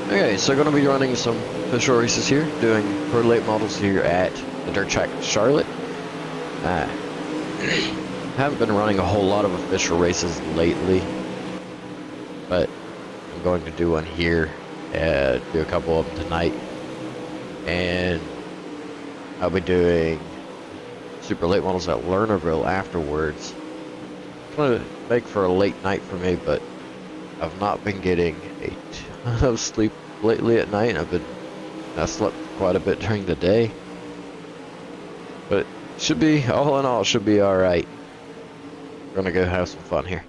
Okay, so going to be running some official races here, doing pro late models here at the dirt track Charlotte. Haven't been running a whole lot of official races lately, but I'm going to do one here, do a couple of them tonight, and I'll be doing super late models at Lernerville afterwards. It's going to make for a late night for me, but I've not been getting a ton of sleep lately at night. I slept quite a bit during the day, but should be, all in all, it should be all right. We're gonna go have some fun here.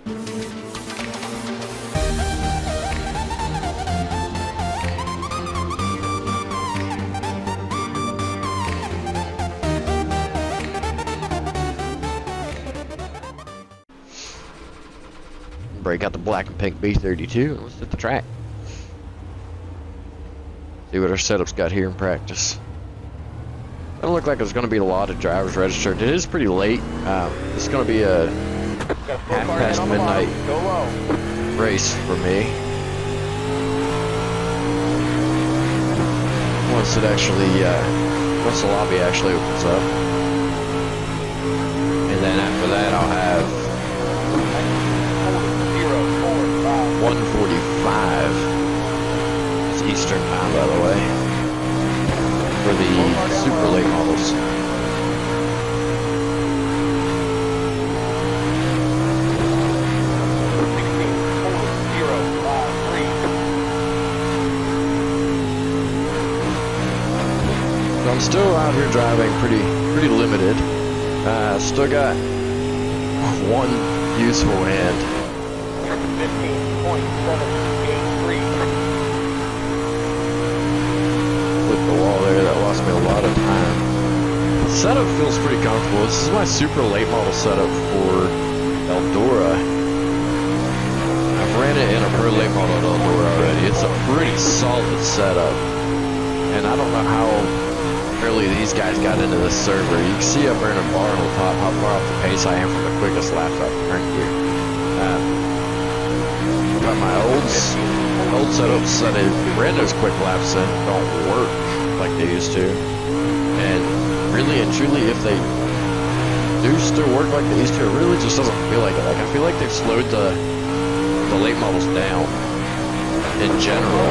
Break out the black and pink B32 and let's hit the track. See what our setup's got here in practice. Doesn't look like there's going to be a lot of drivers registered. It is pretty late. It's going to be a half past midnight race for me. Once the lobby actually opens up. And then after that I'll have 1:45. It's Eastern time, by the way, for the super late models. So I'm still out here driving pretty limited. Still got one useful hand. 15.783. With the wall there, that lost me a lot of time. The setup feels pretty comfortable. This is my super late model setup for Eldora. I've ran it in a pro late model at Eldora already. It's a pretty solid setup. And I don't know how early these guys got into this server. You can see up there in the bar on the top how far off the pace I am from the quickest laps I've turned here. But my old setup set it, ran those quick laps in, don't work like they used to. And really and truly, if they do still work like they used to, it really just doesn't feel like it. Like, I feel like they've slowed the late models down in general.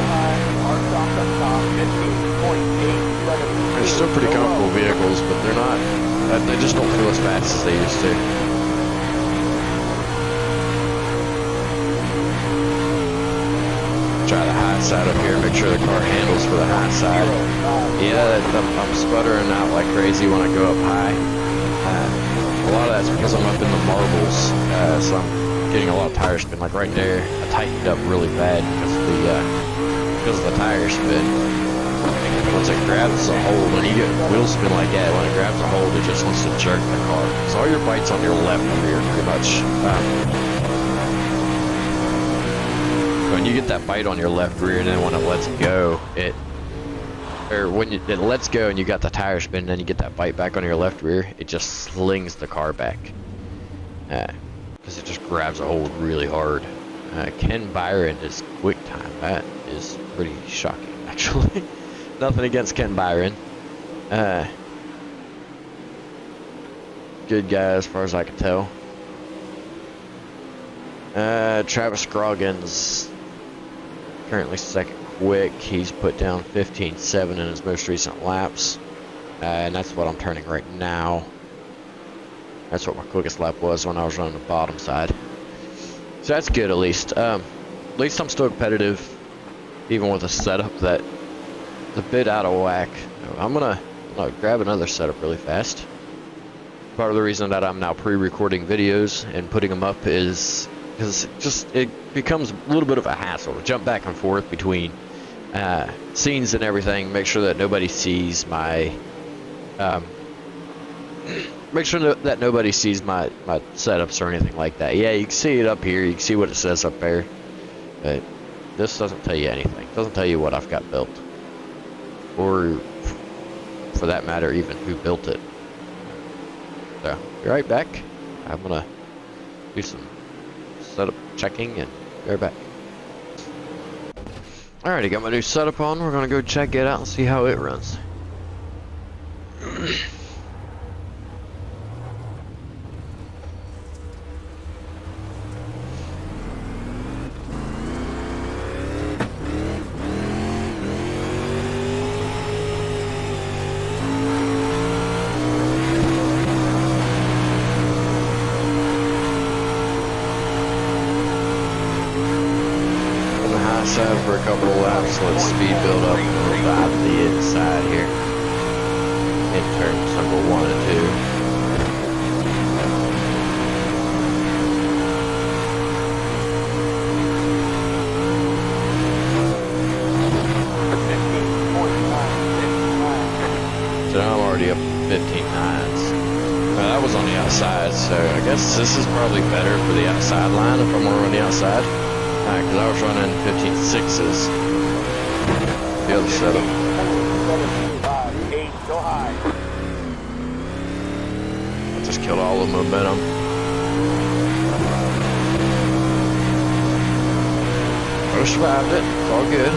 They're still pretty comfortable vehicles, but they're not, they just don't feel as fast as they used to. Try the high side up here, make sure the car handles for the high side. Yeah, I'm sputtering out like crazy when I go up high. A lot of that's because I'm up in the marbles, so I'm getting a lot of tire spin. Like right there, I tightened up really bad because of the tire spin. Once it grabs a hold, when you get wheel spin like that, when it grabs a hold, it just wants to jerk the car. So all your bite's on your left rear, pretty much. When you get that bite on your left rear, and then when it lets go, it lets go and you got the tire spin, and then you get that bite back on your left rear, it just slings the car back. Because it just grabs a hold really hard. Ken Byron is quick time. That is pretty shocking, actually. Nothing against Ken Byron. Good guy as far as I can tell. Travis Scroggins currently second quick. He's put down 15.7 in his most recent laps, and that's what I'm turning right now. That's what my quickest lap was when I was running the bottom side, so that's good. At least I'm still competitive, even with a setup that's a bit out of whack. I'm gonna grab another setup really fast. Part of the reason that I'm now pre-recording videos and putting them up is because it becomes a little bit of a hassle to jump back and forth between scenes and everything. Make sure that nobody sees my setups or anything like that. Yeah, you can see it up here. You can see what it says up there, but this doesn't tell you anything. It doesn't tell you what I've got built, or for that matter, even who built it. So, be right back. I'm gonna do some setup checking and be right back. Alrighty, got my new setup on. We're gonna go check it out and see how it runs. For a couple of laps, let speed build up, and we'll dive to the inside here in turns number 1 and 2. So now I'm already up 15.9s. Now that was on the outside, so I guess this is probably better for the outside line if I'm more on the outside. Because I was running 15.6s. The other setup. I just killed all the momentum. I survived it. It's all good.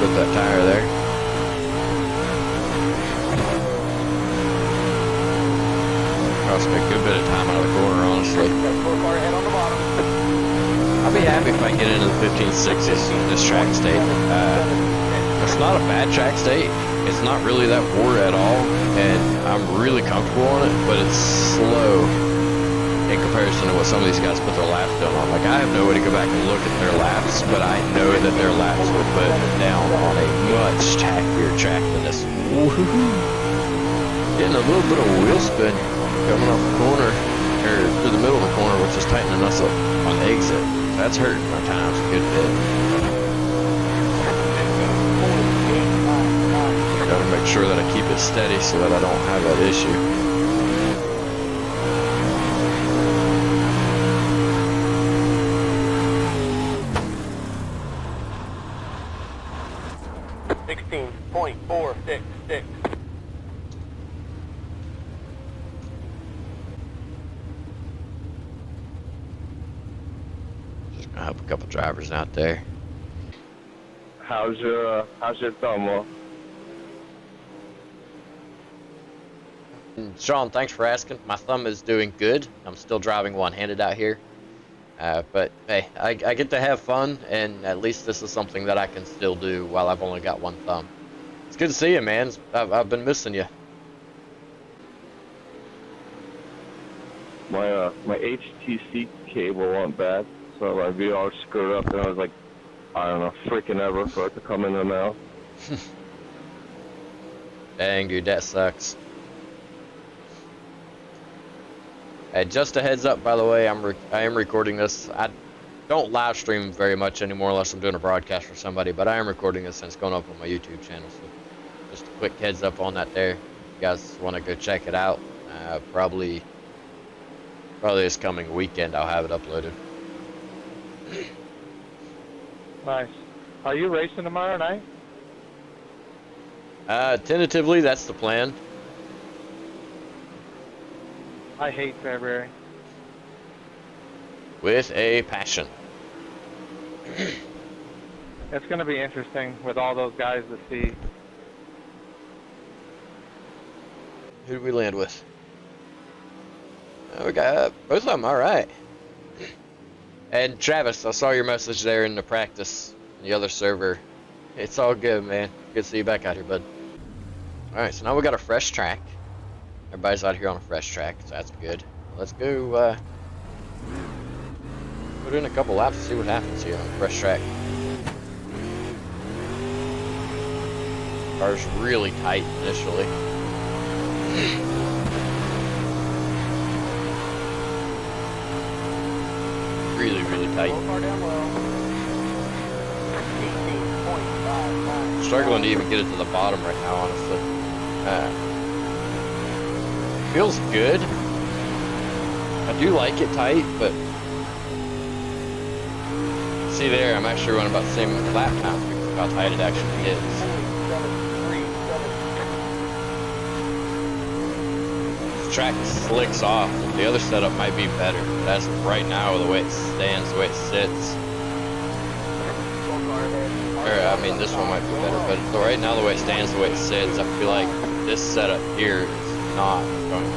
Put that tire there. Cost me a good bit of time out of the corner, honestly. I'll be happy if I can get into the 15.6s in this track state. It's not a bad track state. It's not really that poor at all, and I'm really comfortable on it, but it's slow in comparison to what some of these guys put their laps down on. Like, I have no way to go back and look at their laps, but I know that their laps were put down on a much tackier track than this. Woohoo! Getting a little bit of wheel spin coming off the corner, or through the middle of the corner, which is tightening us up on the exit. That's hurting our times a good bit. Gotta make sure that I keep it steady so that I don't have that issue. Help a couple drivers out there. How's your thumb? Sean, thanks for asking. My thumb is doing good. I'm still driving one-handed out here. But hey, I get to have fun, and at least this is something that I can still do while I've only got one thumb. It's good to see you, man. I've been missing you. My HTC cable went bad. So my VR screwed up, and I was like, I don't know, freaking ever for it to come in and out. Dang, dude, that sucks. Hey, just a heads up, by the way, I am recording this. I don't live stream very much anymore unless I'm doing a broadcast for somebody, but I am recording this and it's going up on my YouTube channel. So just a quick heads up on that there. If you guys want to go check it out, probably this coming weekend I'll have it uploaded. Nice. Are you racing tomorrow night? Tentatively, that's the plan. I hate February. With a passion. It's going to be interesting with all those guys to see. Who did we land with? We got both of them, alright. And Travis, I saw your message there in the practice, the other server. It's all good, man. Good to see you back out here, bud. Alright, so now we got a fresh track. Everybody's out here on a fresh track, so that's good. Let's go, put in a couple laps and see what happens here on a fresh track. Car's really tight initially. Really tight. Struggling to even get it to the bottom right now, honestly. Feels good. I do like it tight, but see there, I'm actually running about the same lap time because of how tight it actually is. track slicks off. The other setup might be better. But as of right now, the way it stands, the way it sits, or I mean, this one might be better. But right now, the way it stands, the way it sits, I feel like this setup here is not going to be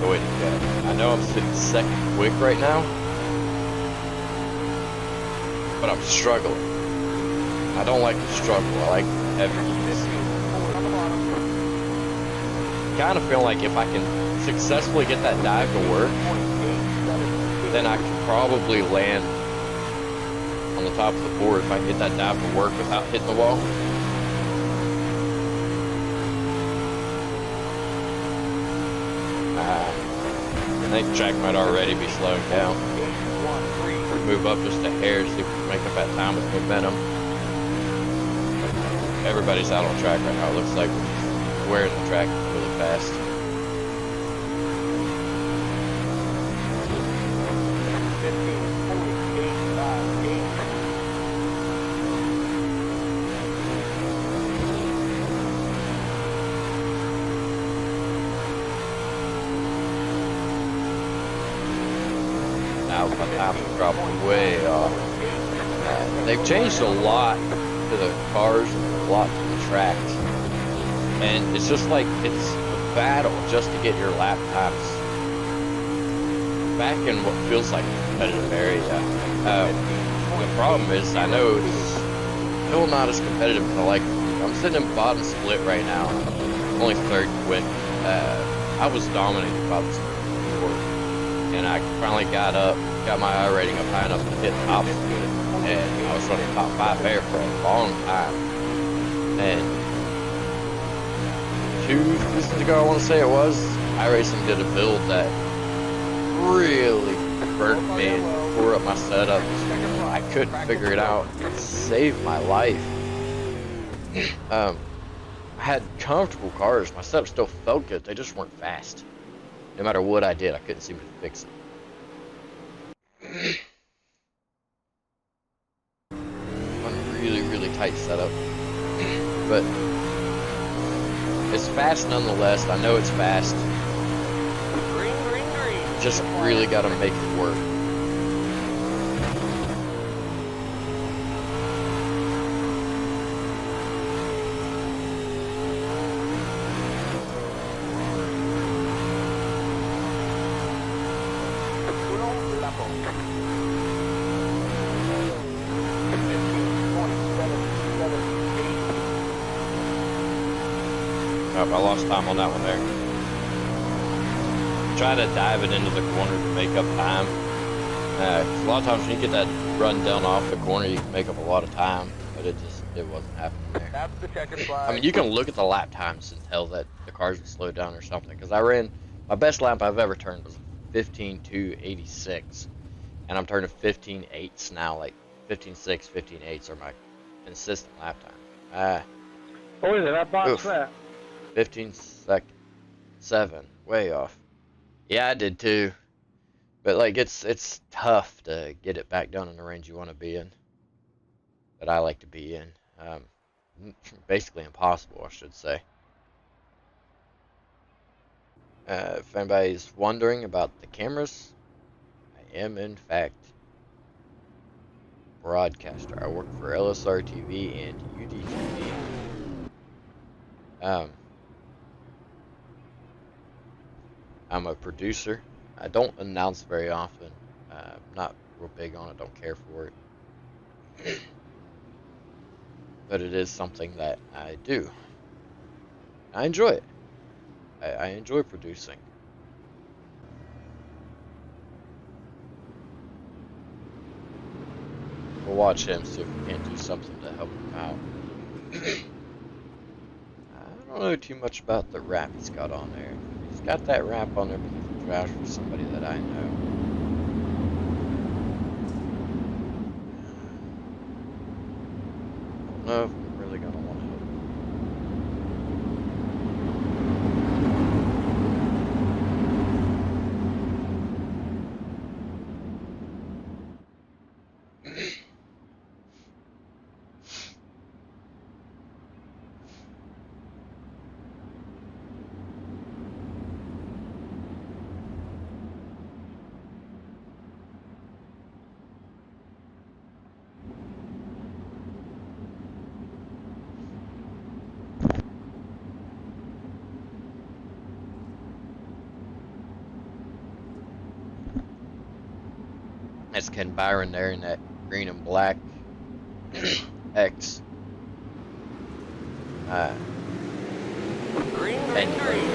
the way to go. I know I'm sitting second quick right now, but I'm struggling. I don't like the struggle. I like heavy ease. Kind of feel like if I can successfully get that dive to work, then I can probably land on the top of the board if I can get that dive to work without hitting the wall. I think the track might already be slowing down. Move up just a hair to see if we can make up that time with momentum. Everybody's out on track right now. It looks like we're wearing the track really fast. Now my time's dropping way off. They've changed a lot to the cars and a lot to the tracks. And it's just like it's a battle just to get your lap times back in what feels like a competitive area. The problem is, I know it's still not as competitive as I like it to be. I'm sitting in bottom split right now. Only third quick. I was dominating bottom split before. And I finally got my I rating up high enough to hit top split. And I was running top 5 there for a long time. And 2 seasons ago, I want to say it was, iRacing did a build that really burnt me and tore up my setup. I couldn't figure it out. It saved my life. I had comfortable cars. My setup still felt good. They just weren't fast. No matter what I did, I couldn't seem to fix it. One really tight setup. But it's fast nonetheless. I know it's fast. Just really got to make it work. I lost time on that one there. Try to dive it into the corner to make up time. A lot of times when you get that run down off the corner, you can make up a lot of time, but it wasn't happening there. That's the checkered flag. I mean, you can look at the lap times and tell that the cars have slowed down or something. Because I ran, my best lap I've ever turned was 15.286, and I'm turning 15.8s now. Like 15.6, 15.8s are my consistent lap time. What is it? That box that? 15.7, way off. Yeah, I did too. But like it's tough to get it back down in the range you want to be in. That I like to be in. Basically impossible, I should say. If anybody's wondering about the cameras, I am in fact a broadcaster. I work for LSR TV and UDTV. I'm a producer. I don't announce very often. I'm not real big on it, don't care for it. But it is something that I do. I enjoy it. I enjoy producing. We'll watch him, see if we can't do something to help him out. I don't know too much about the wrap he's got on there. He's got that wrap on there because he drives for somebody that I know. I don't know if I'm really going to want to help him. That's Ken Byron there in that green and black X. Green, And green, green.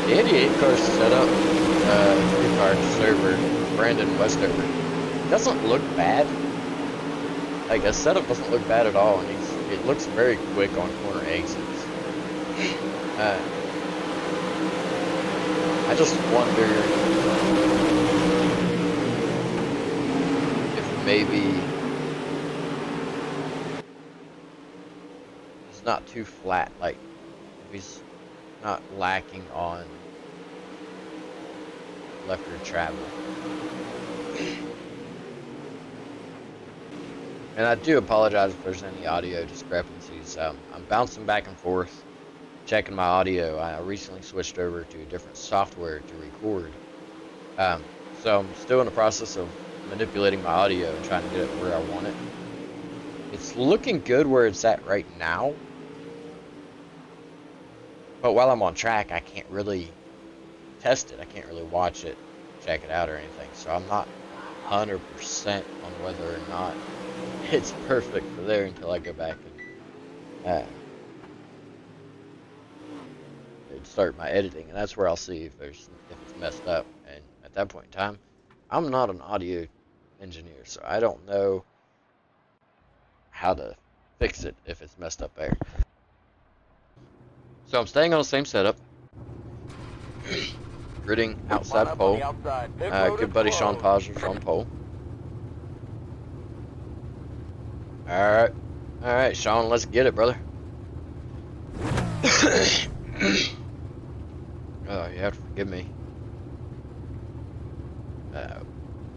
The 88 car setup, 3-car server, Brandon Westover, doesn't look bad. Like, a setup doesn't look bad at all, and it looks very quick on corner exits. I just wonder if maybe he's not too flat, like if he's not lacking on left rear travel. And I do apologize if there's any audio discrepancies. I'm bouncing back and forth, checking my audio. I recently switched over to a different software to record. So I'm still in the process of manipulating my audio and trying to get it where I want it. It's looking good where it's at right now. But while I'm on track, I can't really test it. I can't really watch it, check it out or anything. So I'm not 100% on whether or not it's perfect for there until I go back and start my editing. And that's where I'll see if it's messed up. And at that point in time, I'm not an audio engineer, so I don't know how to fix it if it's messed up there. So I'm staying on the same setup. Gridding outside pole. Good buddy Sean Podger's on pole. Alright, Sean, let's get it, brother. Oh, you have to forgive me.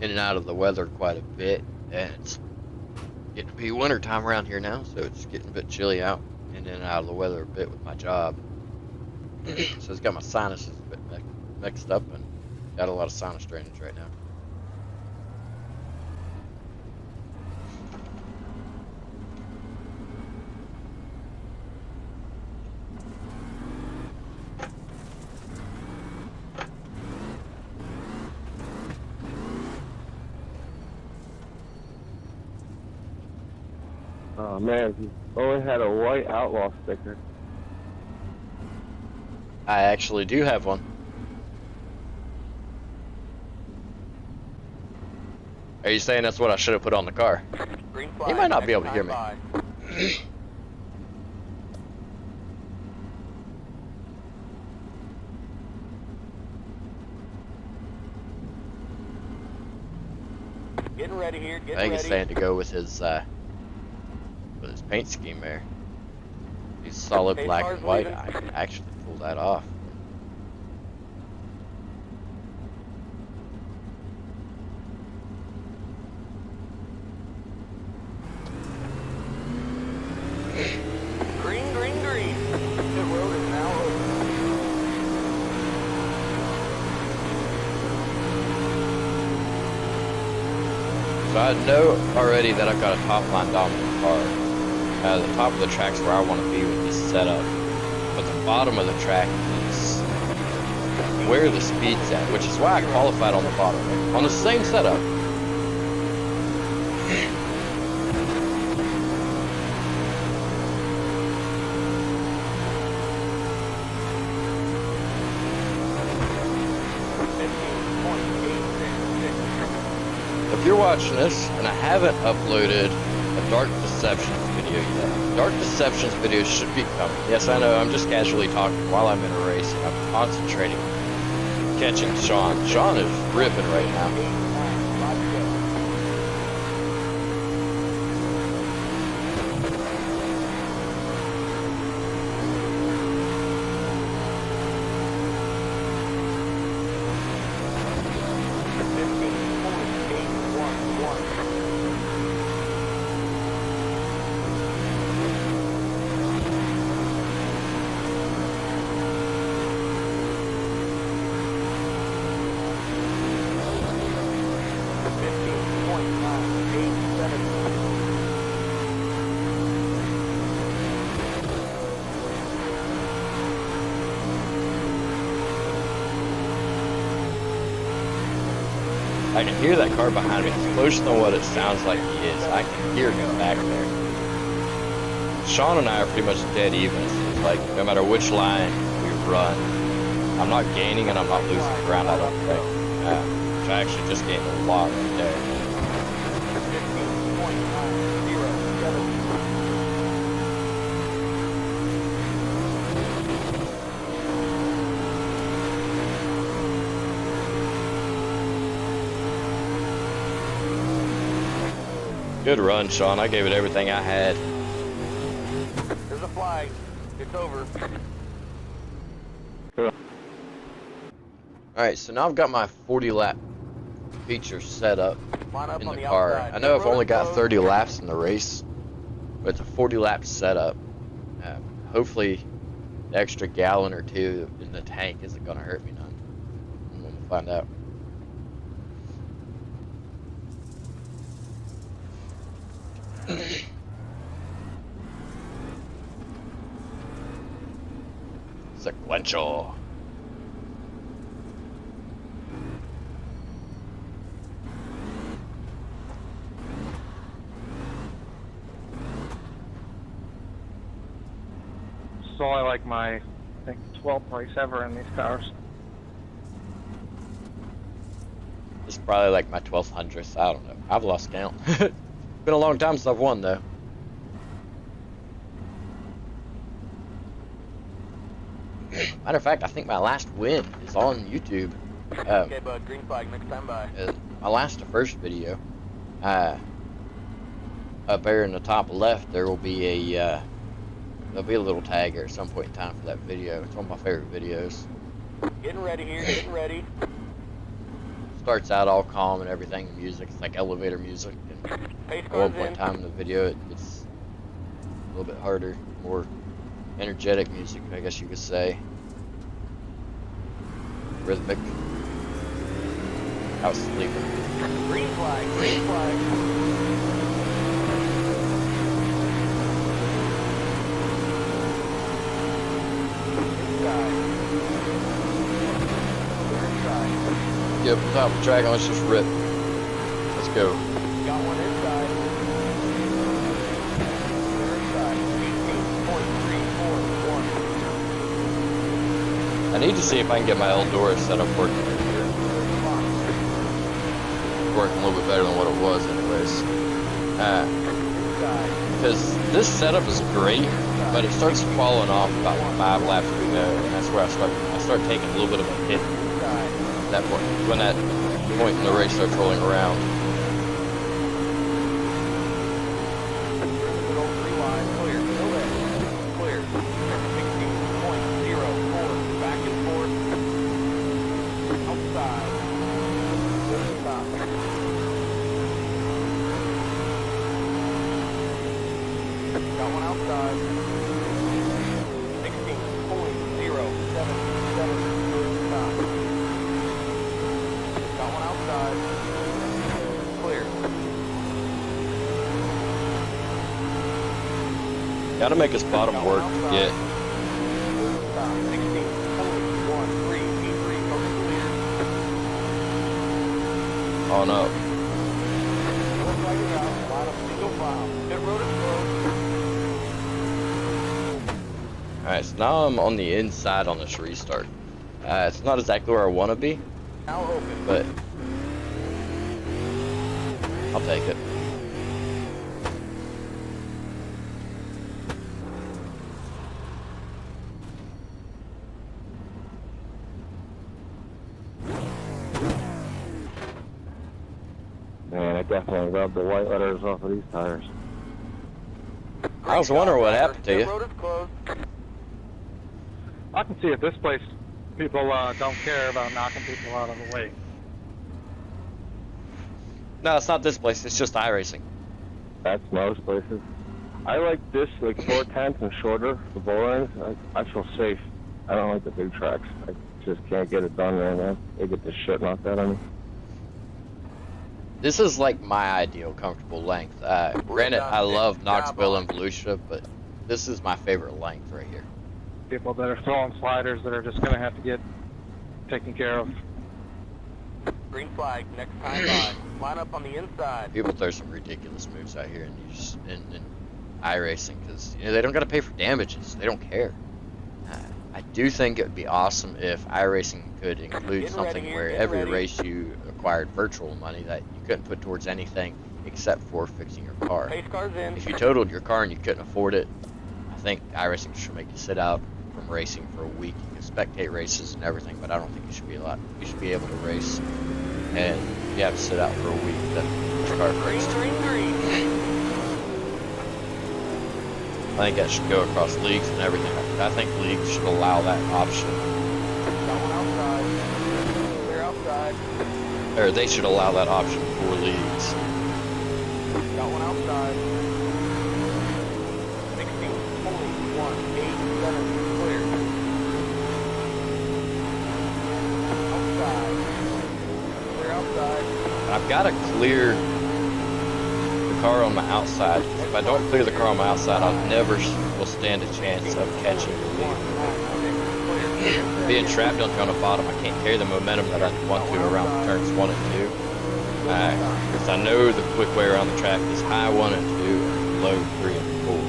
In and out of the weather quite a bit, and it's getting to be winter time around here now, so it's getting a bit chilly out, in and out of the weather a bit with my job. So it's got my sinuses a bit mixed up, and got a lot of sinus drainage right now. Oh man, he only had a white outlaw sticker. I actually do have one. Are you saying that's what I should have put on the car? He might not be able to hear me. Getting ready here. I think he's saying to go with his paint scheme there. He's solid black and white. I can actually pull that off. Green, green, green. The road is now open. So I know already that I've got a top line dominant car. The top of the track's where I want to be with this setup, but the bottom of the track is where the speed's at, which is why I qualified on the bottom, on the same setup. If you're watching this, and I haven't uploaded a Dark Deceptions video yet, Dark Deceptions video should be coming. Yes, I know, I'm just casually talking while I'm in a race, and I'm concentrating on catching Sean. Sean is ripping right now. I can hear that car behind me. It's closer than what it sounds like he is. I can hear him back there. Sean and I are pretty much dead even. It seems like no matter which line we run, I'm not gaining and I'm not losing ground, I don't think. Which I actually just gained a lot right there. 15.907. Good run, Sean. I gave it everything I had. There's a flag. It's over. Alright, so now I've got my 40 lap feature set up Line up in on the the car. outside. I know I've Road only got closed. 30 laps in the race, but it's a 40 lap setup. Hopefully the extra gallon or two in the tank isn't going to hurt me none. I'm going to find out. Sequential. So I like my, I think, 12th race ever in these cars. This is probably like my 1200th. I don't know. I've lost count. Been a long time since I've won, though. Matter of fact, I think my last win is on YouTube. Okay, bud. Green flag. Next time by. My last to first video. Up there in the top left, there will be a there'll be a little tag here at some point in time for that video. It's one of my favorite videos. Getting ready here. Getting ready. Starts out all calm and everything. The music, it's like elevator music. And Pace at one cars point in in. time in the video, it gets a little bit harder, more energetic music, I guess you could say. Rhythmic. I was sleeping. Green flag. Green flag. Inside. Clear inside. Yep, top of the track, let's just rip. Let's go. Got one inside. Clear inside. 18.341. I need to see if I can get my Eldora setup working right here. Working a little bit better than what it was anyways. Because this setup is great, but it starts falling off about 5 laps we go, and that's where I start taking a little bit of a hit at that point, when that point in the race starts rolling around. Clear. Still there. Clear. 16.04. Back and forth. Outside. Good stop. Got one outside. 16.077. Good stop. Got one outside. Clear. Gotta make his bottom work. Yeah. Stop. 16.1383. Total clear. Oh no. Looks like it's out. A lot of single file. Pit road is closed. Alright, so now I'm on the inside on this restart. It's not exactly where I want to be, Now open. but I'll take it. Man, I definitely rubbed the white letters off of these tires. I was wondering what happened to Pit you. road is closed. I can see at this place, people don't care about knocking people out of the way. No, it's not this place. It's just iRacing. That's most places. I like this, like 4/10 and shorter, the bull ends. I feel safe. I don't like the big tracks. I just can't get it done right now. They get the shit knocked out of me. This is like my ideal comfortable length. Granted, I love Knoxville and Volusia, but this is my favorite length right here. People that are throwing sliders that are just going to have to get taken care of. Green flag, next time by. Line up on the inside. People throw some ridiculous moves out here in iRacing because they don't got to pay for damages. They don't care. I do think it would be awesome if iRacing could include something where every race you acquired virtual money that you couldn't put towards anything except for fixing your car. Pace cars in. If you totaled your car and you couldn't afford it, I think iRacing should make you sit out from racing for a week. You can spectate races and everything, but I don't think you should be allowed. You should be able to race, and you have to sit out for a week. Then your car Green, fixed. green, green. I think that should go across leagues and everything. I think leagues should allow that option, Got one outside. Clear outside. or they should allow that option for leagues. Got one outside. 16, 1, 8, 7, clear. Outside. Clear outside. I've got to clear the car on my outside. If I don't clear the car on my outside, I'll never will stand a chance of catching the lead. Being trapped on the bottom, I can't carry the momentum that I want to around turns 1 and 2. Because I know the quick way around the track is high 1 and 2 and low 3 and 4.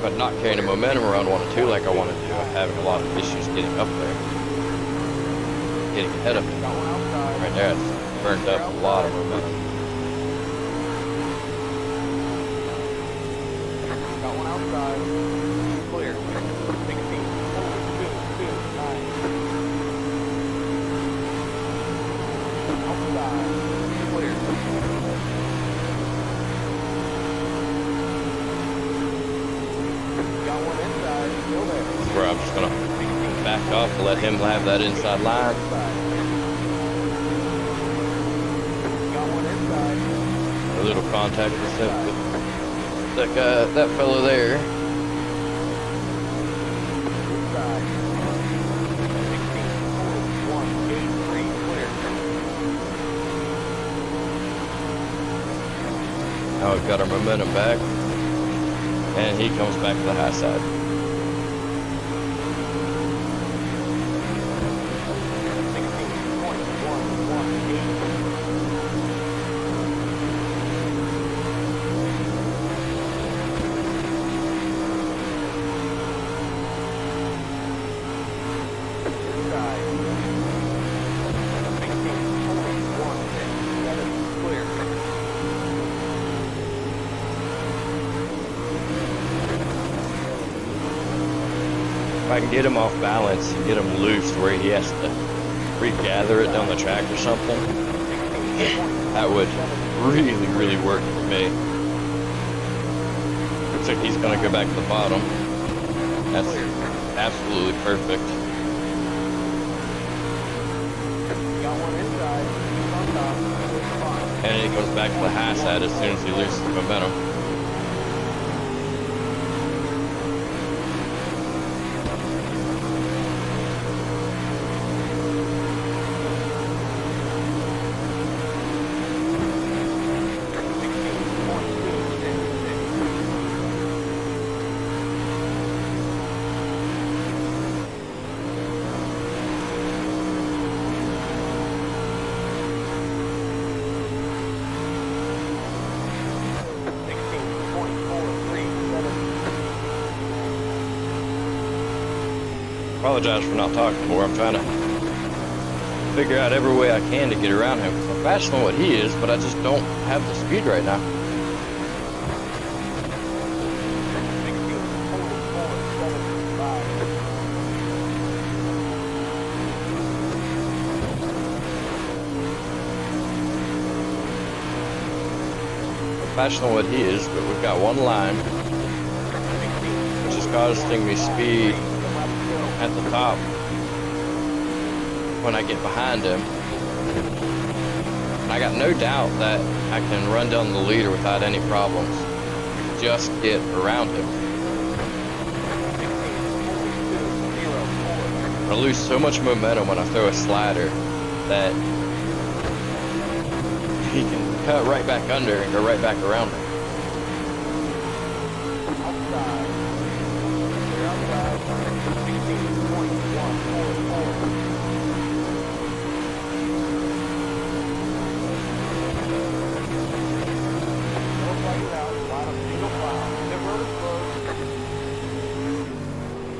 But not carrying the momentum around 1 and 2 like I want to do, I'm having a lot of issues getting up there. Getting ahead of it. Right there, it's burned up a lot of momentum. Got one outside. Clear. 16, 2, 2, 9. Outside. Clear. Got one inside. Still there. Where I'm just gonna back off and let him have that inside line. Got one inside. A little contact with that guy, that fellow there. Inside. 16, 1, 8, 3, clear. Now we've got our momentum back, and he comes back to the high side. 16.117, clear. If I can get him off balance and get him loose where he has to regather it down the track or something, that would really, really work for me. Looks like he's gonna go back to the bottom. That's absolutely perfect. Got one inside. He's on top. Fine. And he goes back to the high side as soon as he loses the momentum. Apologize for not talking more. I'm trying to figure out every way I can to get around him. I'm faster than what he is, but I just don't have the speed right now. I'm faster than what he is, but we've got one line, which is costing me speed at the top when I get behind him. And I got no doubt that I can run down the leader without any problems. Just get around him. I lose so much momentum when I throw a slider that he can cut right back under and go right back around me.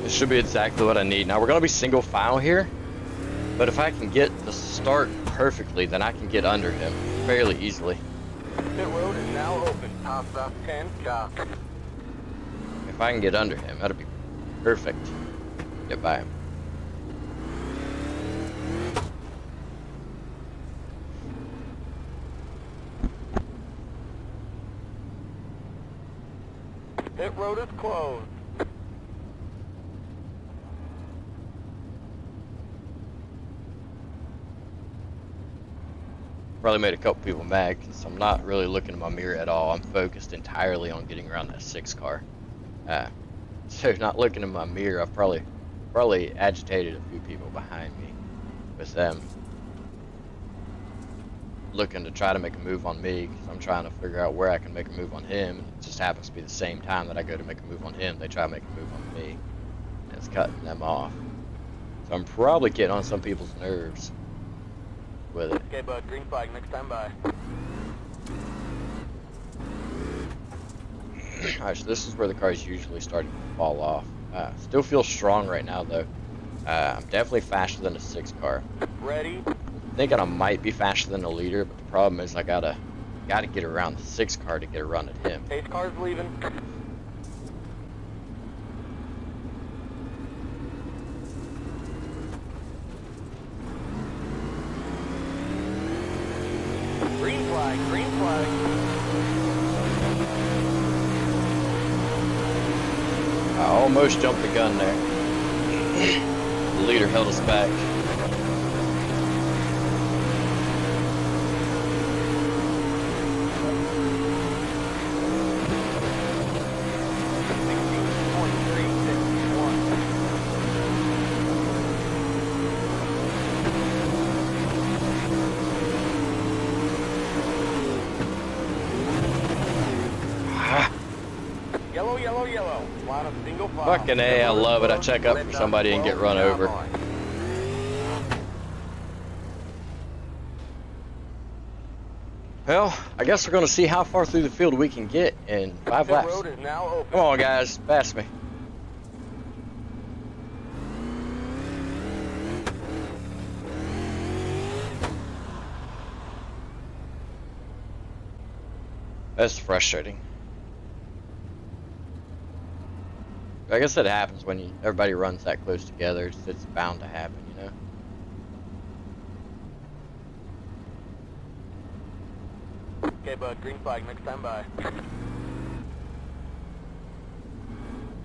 This should be exactly what I need. Now we're gonna be single file here, but if I can get the start perfectly, then I can get under him fairly easily. Pit road is now open. Top 10, copy. If I can get under him, that'll be perfect. Get by him. Pit road is closed. Probably made a couple people mad because I'm not really looking in my mirror at all. I'm focused entirely on getting around that 6 car. So not looking in my mirror, I've probably agitated a few people behind me with them looking to try to make a move on me because I'm trying to figure out where I can make a move on him. It just happens to be the same time that I go to make a move on him, they try to make a move on me, and it's cutting them off. So I'm probably getting on some people's nerves with it. Okay, bud, green flag, next time by. Alright, so this is where the car's usually starting to fall off. Still feels strong right now though. I'm definitely faster than a 6 car. Ready? Thinking I might be faster than the leader, but the problem is I gotta get around the 6 car to get a run at him. Pace car's leaving. Green flag, green flag. I almost jumped the gun there. The leader held us back. Yellow, yellow, yellow. Line of single file. Fucking A, I love it. I check up for somebody and get run over. Well, I guess we're gonna see how far through the field we can get in 5 Pit laps. road is now open. Come on, guys, pass me. That's frustrating. I guess that happens when everybody runs that close together. It's bound to happen, you know? Okay, bud, green flag, next time by. We're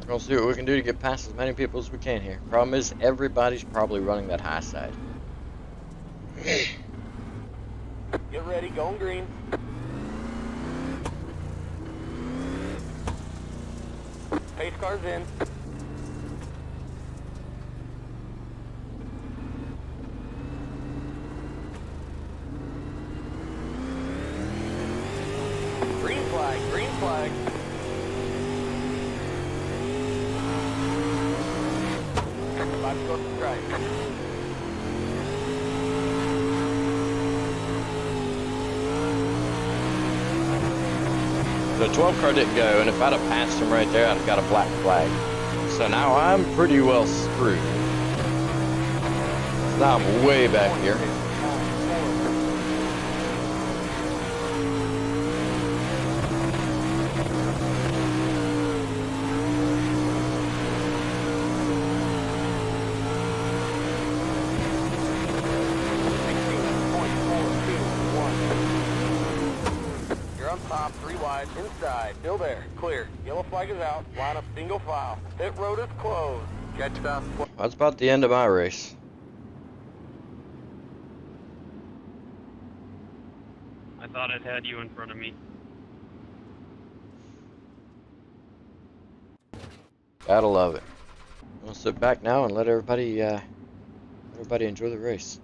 gonna see what we can do to get past as many people as we can here. Problem is, everybody's probably running that high side. Get ready, going green. Pace car's in. Green flag, green flag. Five to go to strike. The 12 car didn't go, and if I'd have passed him right there, I'd have got a black flag. So now I'm pretty well screwed. Now I'm way back here. Top, 3 wide, inside, still there, clear. Yellow flag is out, line up single file. Pit road is closed. Catch fast. That's about the end of my race. I thought I'd had you in front of me. Gotta love it. I'll sit back now and let everybody enjoy the race.